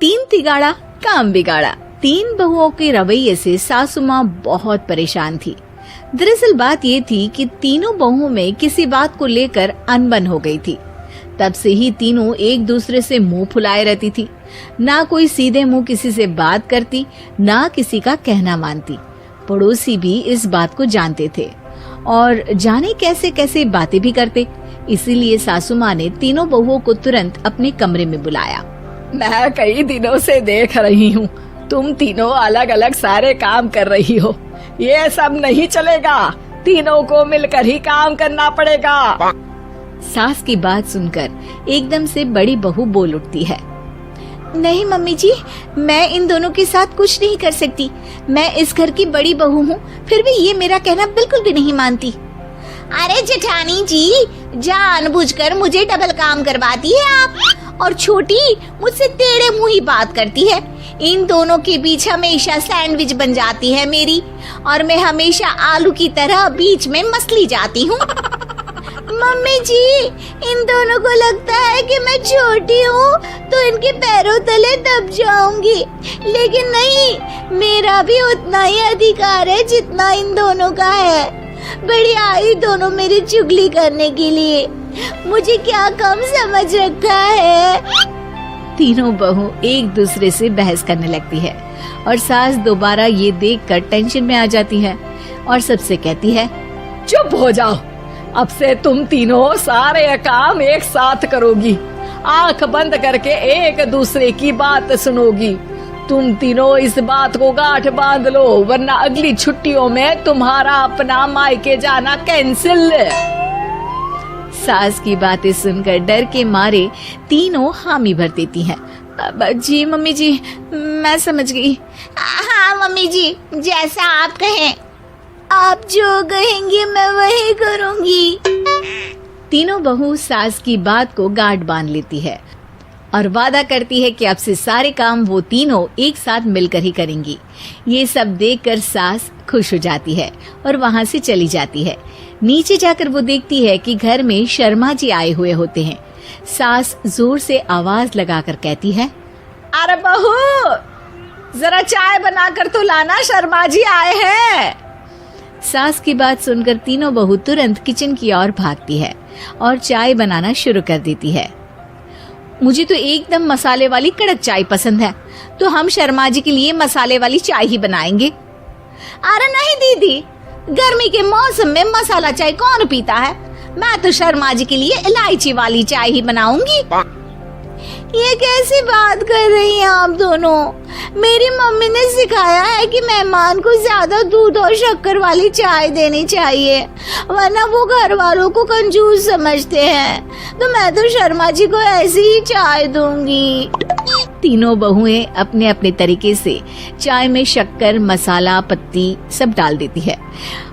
तीन तिगाड़ा काम बिगाड़ा। तीन बहुओं के रवैये से सासू माँ बहुत परेशान थी। दरअसल बात ये थी कि तीनों बहुओं में किसी बात को लेकर अनबन हो गई थी। तब से ही तीनों एक दूसरे से मुंह फुलाए रहती थी। ना कोई सीधे मुंह किसी से बात करती, ना किसी का कहना मानती। पड़ोसी भी इस बात को जानते थे और जाने कैसे कैसे बातें भी करते। इसीलिए सासू माँ ने तीनों बहुओं को तुरंत अपने कमरे में बुलाया। मैं कई दिनों से देख रही हूँ, तुम तीनों अलग अलग सारे काम कर रही हो। ये सब नहीं चलेगा, तीनों को मिलकर ही काम करना पड़ेगा। सास की बात सुनकर एकदम से बड़ी बहू बोल उठती है। नहीं मम्मी जी, मैं इन दोनों के साथ कुछ नहीं कर सकती। मैं इस घर की बड़ी बहू हूँ, फिर भी ये मेरा कहना बिल्कुल भी नहीं मानती। अरे जेठानी जी, जानबूझकर मुझे डबल काम करवाती है आप, और छोटी मुझसे टेढ़े मुंह ही बात करती है। इन दोनों के बीच हमेशा सैंडविच बन जाती है मेरी, और मैं हमेशा आलू की तरह बीच में मसली जाती हूँ। मम्मी जी, इन दोनों को लगता है कि मैं छोटी हूँ तो इनके पैरों तले दब जाऊंगी, लेकिन नहीं, मेरा भी उतना ही अधिकार है जितना इन दोनों का है। बड़ी आई दोनों मेरी चुगली करने के लिए, मुझे क्या कम समझ रखा है। तीनों बहू एक दूसरे से बहस करने लगती है और सास दोबारा ये देखकर टेंशन में आ जाती है और सबसे कहती है, चुप हो जाओ, अब से तुम तीनों सारे काम एक साथ करोगी, आंख बंद करके एक दूसरे की बात सुनोगी। तुम तीनों इस बात को गांठ बांध लो, वरना अगली छुट्टियों में तुम्हारा अपना मायके जाना कैंसिल। सास की बातें सुनकर डर के मारे तीनों हामी भर देती हैं। जी मम्मी जी, मैं समझ गई। हाँ मम्मी जी, जैसा आप कहें, आप जो कहेंगी मैं वही करूंगी। तीनों बहू सास की बात को गांठ बांध लेती है और वादा करती है कि अब से सारे काम वो तीनों एक साथ मिलकर ही करेंगी। ये सब देखकर सास खुश हो जाती है और वहाँ से चली जाती है। नीचे जाकर वो देखती है कि घर में शर्मा जी आए हुए होते हैं। सास जोर से आवाज लगाकर कहती है, अरे बहू, जरा चाय बनाकर तो लाना, शर्मा जी आए हैं। सास की बात सुनकर तीनों बहू तुरंत किचन की ओर भागती है और चाय बनाना शुरू कर देती है। मुझे तो एकदम मसाले वाली कड़क चाय पसंद है, तो हम शर्मा जी के लिए मसाले वाली चाय ही बनाएंगे। अरे नहीं दीदी, गर्मी के मौसम में मसाला चाय कौन पीता है? मैं तो शर्मा जी के लिए इलायची वाली चाय ही बनाऊंगी। ये कैसी बात कर रही हैं आप दोनों? मेरी मम्मी ने सिखाया है कि मेहमान को ज्यादा दूध और शक्कर वाली चाय देनी चाहिए, वरना वो घर वालों को कंजूस समझते हैं। तो मैं तो शर्मा जी को ऐसी ही चाय दूंगी। तीनों बहुएं अपने अपने तरीके से चाय में शक्कर, मसाला, पत्ती सब डाल देती है।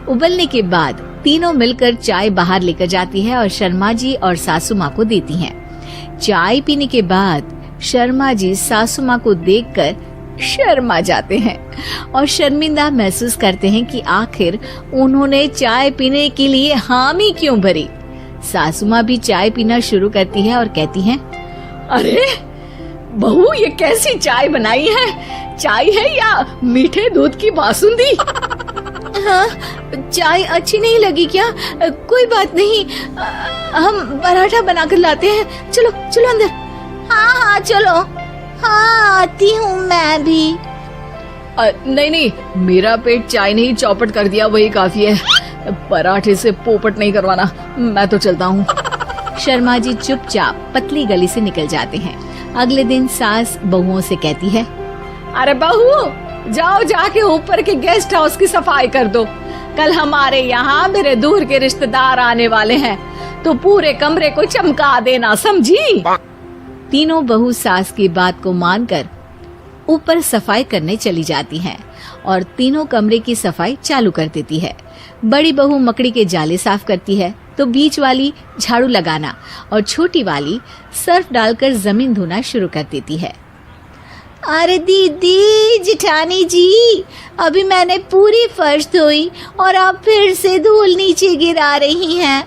उबलने के बाद तीनों मिलकर चाय बाहर लेकर जाती है और शर्मा जी और सासू माँ को देती हैं। चाय पीने के बाद शर्मा जी सासू माँ को देखकर शर्मा जाते हैं और शर्मिंदा महसूस करते हैं कि आखिर उन्होंने चाय पीने के लिए हामी क्यों भरी। सासू माँ भी चाय पीना शुरू करती है और कहती हैं, अरे बहू, ये कैसी चाय बनाई है? चाय है या मीठे दूध की बासुंदी? हाँ, चाय अच्छी नहीं लगी क्या? कोई बात नहीं, हम पराठा बनाकर लाते हैं। चलो चलो अंदर। हाँ चलो, हाँ आती हूँ मैं भी। नहीं नहीं, मेरा पेट चाय ने ही चौपट कर दिया, वही काफी है। पराठे से पोपट नहीं करवाना, मैं तो चलता हूँ। शर्मा जी चुपचाप पतली गली से निकल जाते हैं। अगले दिन सास बहुओं से कहती है, अरे बहू, जाओ जाके ऊपर के गेस्ट हाउस की सफाई कर दो। कल हमारे यहाँ मेरे दूर के रिश्तेदार आने वाले हैं, तो पूरे कमरे को चमका देना, समझी? तीनों बहू सास की बात को मानकर ऊपर सफाई करने चली जाती हैं और तीनों कमरे की सफाई चालू कर देती है। बड़ी बहू मकड़ी के जाले साफ करती है, तो बीच वाली झाड़ू लगाना और छोटी वाली सर्फ डालकर जमीन धोना शुरू कर देती है। अरे दीदी, जेठानी जी, अभी मैंने पूरी फर्श धोई और आप फिर से धूल नीचे गिरा रही हैं।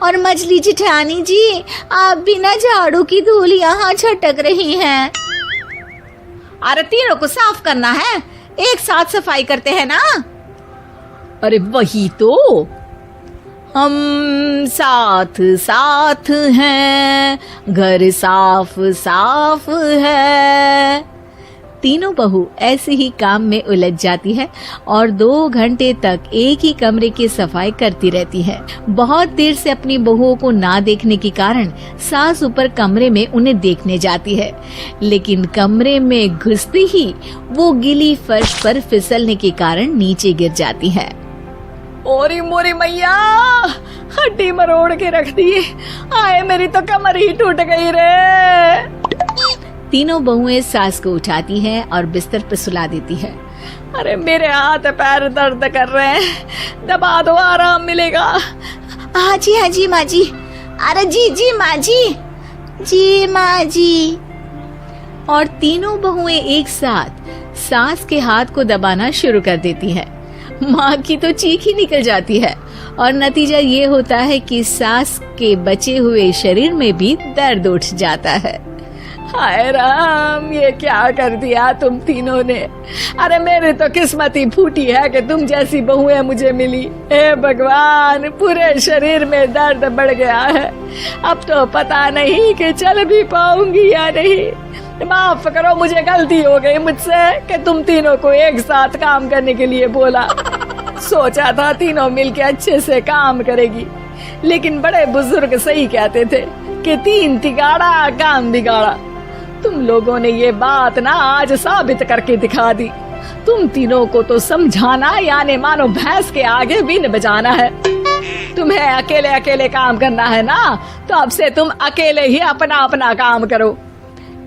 और मछली जेठानी जी, आप बिना झाड़ू की धूल यहाँ छटक रही हैं। अरे तीनों को साफ करना है, एक साथ सफाई करते हैं ना। अरे वही तो, हम साथ साथ हैं, घर साफ साफ है। तीनों बहू ऐसे ही काम में उलझ जाती है और 2 घंटे तक एक ही कमरे की सफाई करती रहती है। बहुत देर से अपनी बहुओं को ना देखने के कारण सास ऊपर कमरे में उन्हें देखने जाती है, लेकिन कमरे में घुसते ही वो गीली फर्श पर फिसलने के कारण नीचे गिर जाती है। ओरी मोरी मैया, हड्डी मरोड़ के रख दी। आए मेरी तो कमर ही टूट गई रे। तीनों बहुएं सास को उठाती हैं और बिस्तर पर सुला देती है। अरे मेरे हाथ पैर दर्द कर रहे हैं, दबा दो, आराम मिलेगा। हाँ जी माँ जी। अरे जी माँ जी, जी माँ जी। और तीनों बहुएं एक साथ सास के हाथ को दबाना शुरू कर देती है। माँ की तो चीख ही निकल जाती है और नतीजा ये होता है कि सास के बचे हुए शरीर में भी दर्द उठ जाता है। हाय राम, ये क्या कर दिया तुम तीनों ने। अरे मेरी तो किस्मत ही फूटी है कि तुम जैसी बहुएं मुझे मिली। हे भगवान, पूरे शरीर में दर्द बढ़ गया है। अब तो पता नहीं कि चल भी पाऊंगी या नहीं। माफ करो, मुझे गलती हो गई मुझसे कि तुम तीनों को एक साथ काम करने के लिए बोला। सोचा था तीनों मिलके अच्छे से काम करेगी, लेकिन बड़े बुजुर्ग सही कहते थे कि 3 तिगाड़ा काम बिगाड़ा। तुम लोगों ने ये बात ना आज साबित करके दिखा दी। तुम तीनों को तो समझाना यानी मानो भैंस के आगे बीन बजाना है। तुम्हें अकेले अकेले काम करना है ना, तो अब से तुम अकेले ही अपना अपना काम करो।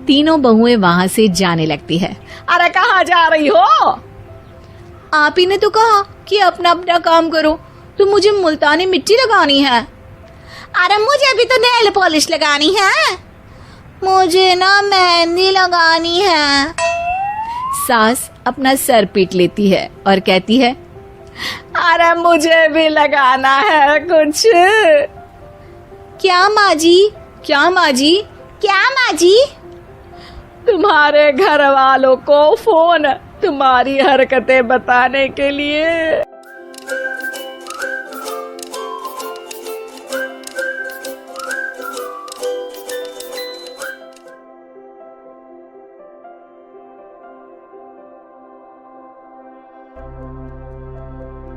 तीनों बहुएं वहाँ से जाने लगती है। अरे कहाँ जा रही हो? आप ही ने तो कहा कि अपना अपना काम तो मुझे मुल्तानी मिट्टी लगानी है। अरे मुझे भी तो नेल पॉलिश लगानी है, मुझे ना मेहंदी लगानी है। सास अपना सर पीट लेती है और कहती है, अरे मुझे भी लगाना है कुछ। क्या माँ जी? क्या माँ जी? क्या माँ जी? तुम्हारे घर वालों को फोन तुम्हारी हरकतें बताने के लिए।